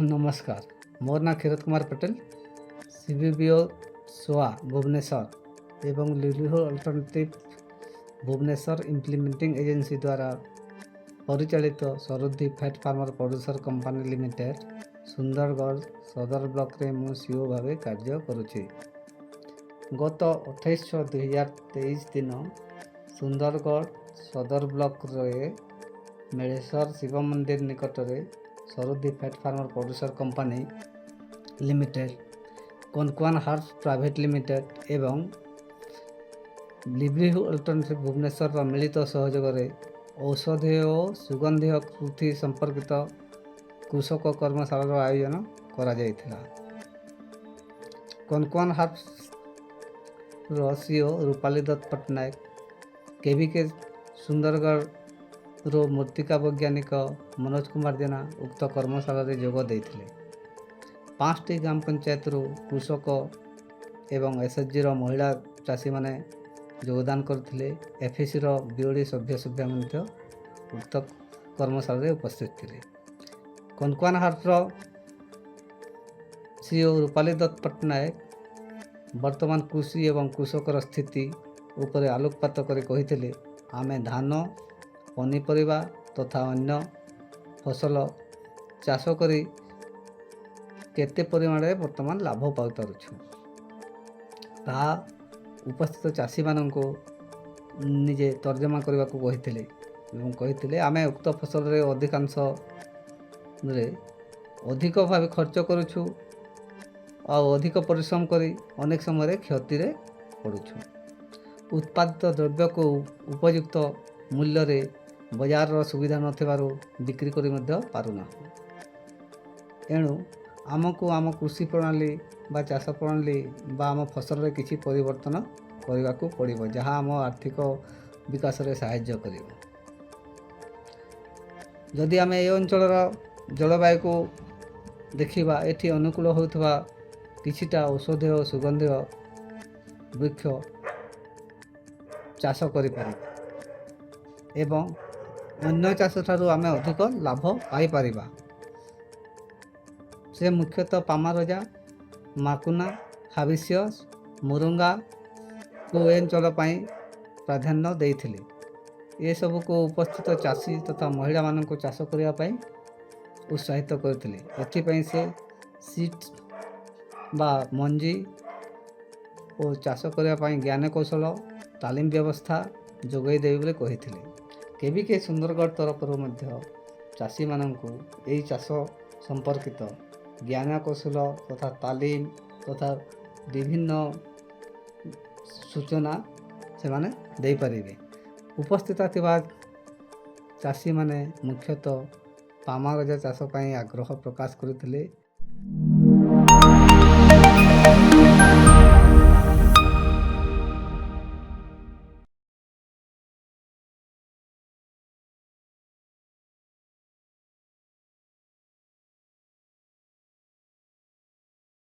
नमस्कार, मोर ना क्षीरत Kumar Patel CBBO SOA Bhubaneswar एवं livelihood alternative Bhubaneswar implementing agency द्वारा परिचालित Saruddhi fat farmer producer company limited Sundargarh Sadar block रे मु सीओ भावे कार्य करुछि। गत 28/6/2023 दिन सुंदरगढ़ सदर ब्लॉक रे मेढ़ेश्वर शिव मंदिर निकट में Saruddhi fat farmer producer company limited Kankuan herbs private limited एवं लिवलीहुड अल्टरनेटिव भुवनेश्वर मिलित सहयोग औषधीय और सुगंधीय कृषि संपर्कित कृषक कर्मशाला आयोजन करा जायथिला। Kankuan herbs CEO Rupali Dutta Pattnaik KVK Sundargarh रो मूर्तिका वैज्ञानिक मनोज कुमार जेना उक्त कर्मशाला रे जोग देइथिले। 5टी ग्राम पंचायत रो कृषक एवं एसएचजी रो महिला चाषी माने योगदान करथिले। एफएसी रो बीओडी सभ्य मध्य उक्त कर्मशाला रे उपस्थित थिले। कनकुआन हार्ब्स रो सीओ रूपाली दत्त पट्टनायक वर्तमान कृषि एवं कृषकर स्थिति उपरे आलोकपात करी कहिथिले, आमे धान पनीपरिबा तथा अन्य फसल चाष करी केते परिमाण रे वर्तमान लाभ पाई पारुछु ताहा उपस्थित चाषी माननको निजे तर्जमा करबा को कहिथिले एवं कहिथिले आमे उक्त फसल रे अधिकांश रे अधिक भाव खर्च करूछु आ अधिक परिश्रम करी अनेक समय रे क्षति रे पड़ुछु। उत्पादित द्रव्य को उपयुक्त मूल्य रे बजार सुविधा नथिबारु बिक्री करी मध्य पारुना। एणु आमको आम कृषि प्रणाली बा चाष प्रणाली बा आम फसल रे किछि परिवर्तन करबा को पड़िबो जहाँ आम आर्थिक विकास रे सहाय्य करिवो। जदि आम ए अंचल जलवायु को देखिबा एठी अनुकूल होउथबा किछिटा औषधीय और सुगंधीय वृक्ष चाष करि पारि एवं अन्य चाष ठारू आमे अधिक लाभ पाई पारिबा। से मुख्यतः पामारजा माकुना हाबिसियस मुरुंगा को अंचल प्राधान्य देइथिले। ये सब को उपस्थित चाषी तथा महिला मान को चाष करिया पई उत्साहित करथिले। एथिपई से सीड्स बा मंजी और चाष करिया पई ज्ञान कौशल तालीम व्यवस्था जोगाई देबे बोले कहिथिले। केवीके सुंदरगढ़ तरफ चाषी मानू यही चाष संपर्कित ज्ञान कौशल तथा तालीम तथा विभिन्न सूचना से माने दे पारिबे। उपस्थित थिबा चाषी माने मुख्यतः पामागजा चाष पई आग्रह प्रकाश करथिले।